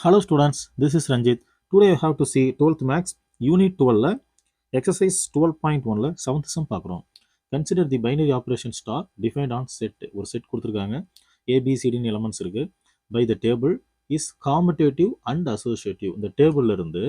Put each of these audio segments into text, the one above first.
Hello students, this is Ranjit. Today I have to see 12th Max Unit 12 Exercise 12.1 7th sum பார்க்குறோம். Consider the binary operation star defined on set. ஒரு set கொடுத்துருக்காங்க. ABCDன்னு elements இருக்கு. By the table is commutative and associative. இந்த டேபிள்ல இருந்து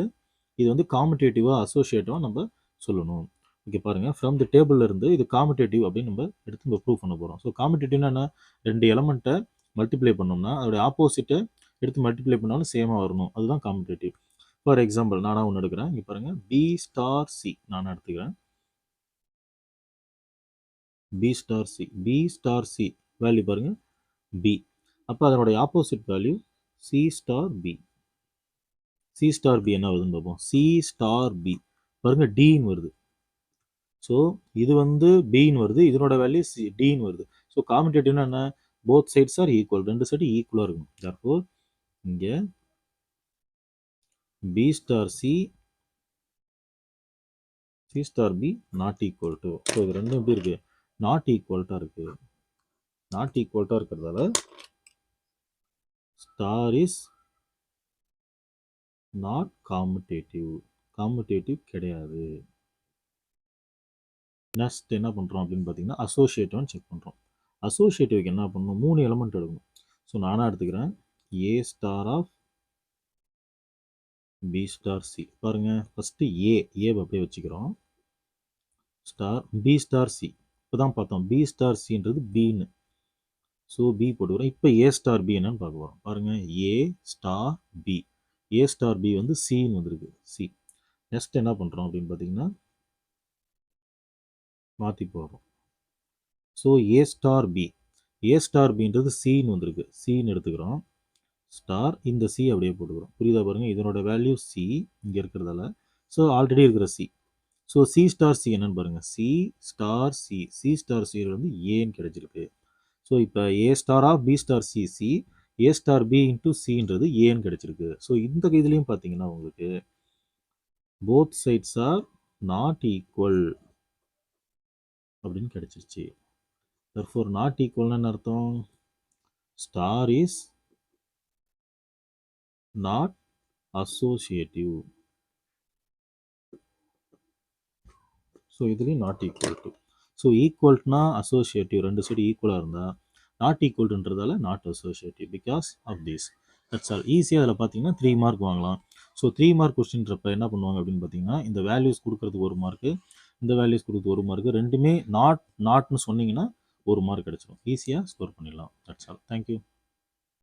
இது வந்து காமிட்டேட்டிவா அசோசியேட்டிவா நம்ம சொல்லணும். ஓகே பாருங்க, ஃப்ரம் த டேபிள்ல இருந்து இது காமிட்டேட்டிவ் அப்படின்னு நம்ம எடுத்து நம்ம ப்ரூவ் பண்ண போறோம். ஸோ காமிட்டேட்டிவ்னா என்ன? ரெண்டு எலமெண்ட்டை மல்டிப்ளை பண்ணோம்னா அதோடைய ஆப்போசிட்டை எடுத்து மல்டிப்ளை பண்ணாலும் சேமாக வரணும், அதுதான் காம்படேட்டிவ். ஃபார் எக்ஸாம்பிள் நானா ஒன்று எடுக்கிறேன். இங்கே பாருங்க, பி ஸ்டார் சி நான் எடுத்துக்கிறேன். பி ஸ்டார் சி வேல்யூ பாருங்க பி. அப்போ அதனுடைய opposite value C star B. C star B என்ன வருதுன்னு பார்ப்போம். சி ஸ்டார் பி பாருங்க டின்னு வருது. ஸோ இது வந்து பின்னு வருது, இதனோட வேல்யூ சி டின்னு வருது. ஸோ காம்படேட்டிவ்னா என்ன? போத் சைட்ஸ் ஆர் ஈக்குவல், ரெண்டு சைடு ஈக்குவலாக இருக்கும். தற்போது இங்கே B star C C star B not equal to. So இது ரெண்டும் எப்படி இருக்கு? நாட் ஈக்குவல்ட்டாக இருக்கு. நாட் ஈக்குவல்ட்டாக இருக்கிறதால star is not competitive. Competitive கிடையாது. நெக்ஸ்ட் என்ன பண்ணுறோம் அப்படின்னு பார்த்தீங்கன்னா அசோசியேட்டிவ்னு செக் பண்ணுறோம். அசோசியேட்டிவ்க்கு என்ன பண்ணணும்? 3 எலமெண்ட் எடுக்கணும். ஸோ நானாக எடுத்துக்கிறேன் A star of B star C. பாருங்க, ஃபஸ்ட்டு ஏ அப்படியே வச்சுக்கிறோம். ஸ்டார் பி ஸ்டார் சி இப்போ தான் பார்த்தோம். பி ஸ்டார் சின்றது பின்னு. ஸோ பி போட்டுக்கிறோம். இப்போ ஏ ஸ்டார் பி என்னன்னு பார்க்க போகிறோம். பாருங்கள், A star B. A star B வந்து சின்னு வந்துருக்கு, சி. நெக்ஸ்ட் என்ன பண்ணுறோம் அப்படின்னு பார்த்தீங்கன்னா மாற்றி போடுறோம். ஸோ ஏ ஸ்டார் பின்றது சின்னு வந்திருக்கு, சின்னு எடுத்துக்கிறோம். ஸ்டார் இந்த சி அப்படியே போட்டுக்கிறோம். புரியுதா பாருங்கள், இதனோட வேல்யூ சி இங்கே இருக்கிறதால. ஸோ ஆல்ரெடி இருக்கிற C. So C star C என்னன்னு பாருங்கள், C star C. C star C வந்து ஏன்னு கிடைச்சிருக்கு. ஸோ இப்போ A star of B star C C, A star B into சின்றது ஏன்னு கிடைச்சிருக்கு. ஸோ இந்த இதுலேயும் பார்த்தீங்கன்னா உங்களுக்கு both sides are not equal அப்படின்னு கிடைச்சிருச்சு. therefore நாட் ஈக்குவல்னு அர்த்தம் star is not associative. So இதுலேயும் நாட் ஈக்குவல் டு. ஸோ ஈக்குவல்ட்னா அசோசியேட்டிவ், ரெண்டு சைடு ஈக்குவலாக இருந்தால். நாட் ஈக்குவல்ன்றதால not associative because of this. That's all. ஈஸியாக அதில் பார்த்தீங்கன்னா 3 மார்க் வாங்கலாம். ஸோ 3 மார்க் கொஸ்டின்றப்ப என்ன பண்ணுவாங்க அப்படின்னு பார்த்தீங்கன்னா இந்த வேல்யூஸ் கொடுக்கறதுக்கு 1 மார்க்கு, இந்த வேல்யூஸ் கொடுக்குறது 1 மார்க்கு, ரெண்டுமே நாட்னு சொன்னீங்கன்னா 1 மார்க் கிடச்சிடும். ஈஸியாக ஸ்கோர் பண்ணிடலாம். That's all. தேங்க்யூ.